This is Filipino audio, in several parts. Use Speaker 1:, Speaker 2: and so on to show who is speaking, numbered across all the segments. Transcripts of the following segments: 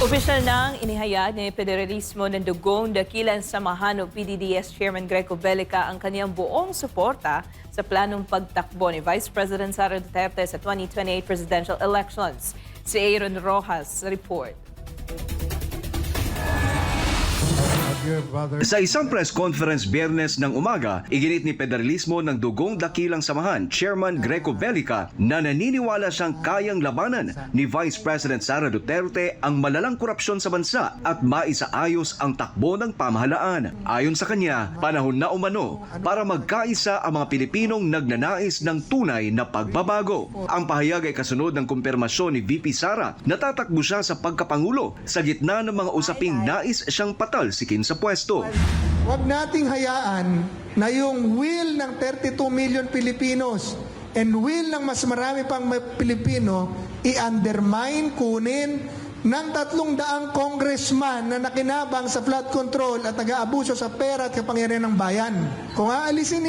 Speaker 1: Opisyal nang inihayag ni Federalismo ng Dugong Dakilang Samahan o PDDS Chairman Greco Bellica ang kaniyang buong suporta sa planong pagtakbo ni Vice President Sara Duterte sa 2028 presidential elections. Si Aaron Rojas report.
Speaker 2: Sa isang press conference Biyernes ng umaga, iginit ni Federalismo ng Dugong Dakilang Samahan Chairman Greco Bellica na naniniwala siyang kayang labanan ni Vice President Sara Duterte ang malalang korupsyon sa bansa at maisaayos ang takbo ng pamahalaan. Ayon sa kanya, panahon na umano para magkaisa ang mga Pilipinong nagnanais ng tunay na pagbabago. Ang pahayag ay kasunod ng kumpirmasyon ni VP Sara na tatakbo siya sa pagkapangulo sa gitna ng mga usaping nais siyang patalsikin sa pwesto.
Speaker 3: Huwag nating hayaan na yung will ng 32 million Filipinos and will ng mas marami pang Pilipino i-undermine, kunin ng 300 congressman na nakinabang sa flood control at nag-aabuso sa pera at kapangyarihan ng bayan. Kung aalisin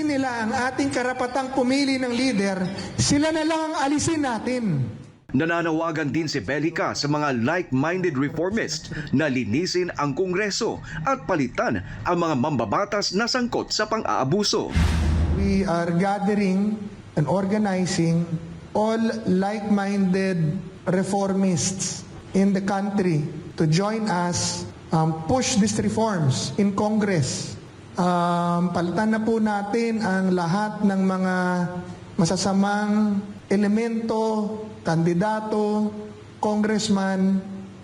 Speaker 3: nila ang ating karapatang pumili ng leader, sila na lang ang alisin natin.
Speaker 2: Nananawagan din si Bellica sa mga like-minded reformist na linisin ang Kongreso at palitan ang mga mambabatas na sangkot sa pang-aabuso.
Speaker 3: We are gathering and organizing all like-minded reformists in the country to join us push these reforms in Congress. Palitan na po natin ang lahat ng mga masasamang elemento, kandidato, congressman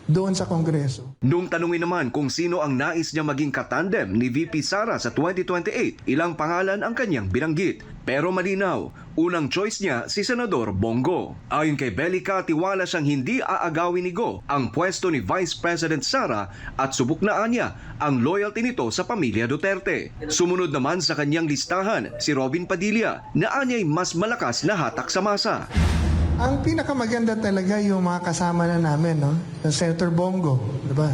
Speaker 3: doon sa Kongreso.
Speaker 2: Nung tanungin naman kung sino ang nais niya maging katandem ni VP Sara sa 2028, ilang pangalan ang kanyang binanggit. Pero malinaw, unang choice niya si Senador Bongo. Ayon kay Bellica, tiwala siyang hindi aagawin ni Go ang pwesto ni Vice President Sara at subuknaan niya ang loyalty nito sa pamilya Duterte. Sumunod naman sa kanyang listahan si Robin Padilla na anya'y mas malakas na hatak sa masa.
Speaker 3: Ang pinakamaganda talaga yung mga kasama na namin, no? Yung Senator Bongo, di ba?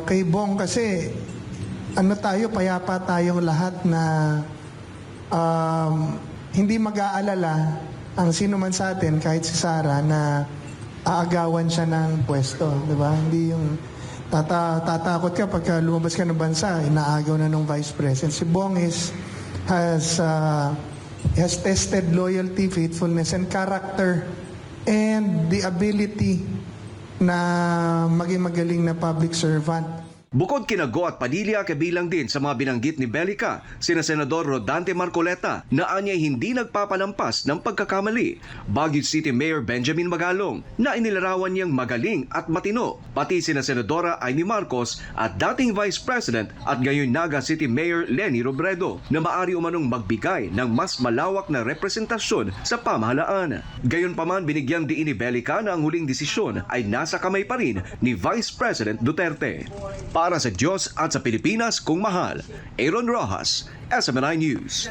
Speaker 3: Kay Bong kasi, payapa tayong lahat na hindi mag-aalala ang sino man sa atin, kahit si Sara, na aagawan siya ng pwesto, di ba? Hindi yung tatakot ka pagka lumabas ka ng bansa, inaagaw na ng Vice President. Si Bong has tested loyalty, faithfulness, and character, and the ability na maging magaling na public servant.
Speaker 2: Bukod kina Go at Padilla, kabilang din sa mga binanggit ni Bellica, sina Senador Rodante Marcoleta na anya'y hindi nagpapalampas ng pagkakamali. Baguio City Mayor Benjamin Magalong na inilarawan niyang magaling at matino. Pati sina Senadora Amy Marcos at dating Vice President at ngayon Naga City Mayor Leni Robredo na maari umanong magbigay ng mas malawak na representasyon sa pamahalaan. Gayunpaman, binigyan din ni Bellica na ang huling desisyon ay nasa kamay pa rin ni Vice President Duterte. Para sa Diyos at sa Pilipinas kung mahal, Aaron Rojas, SMNI News.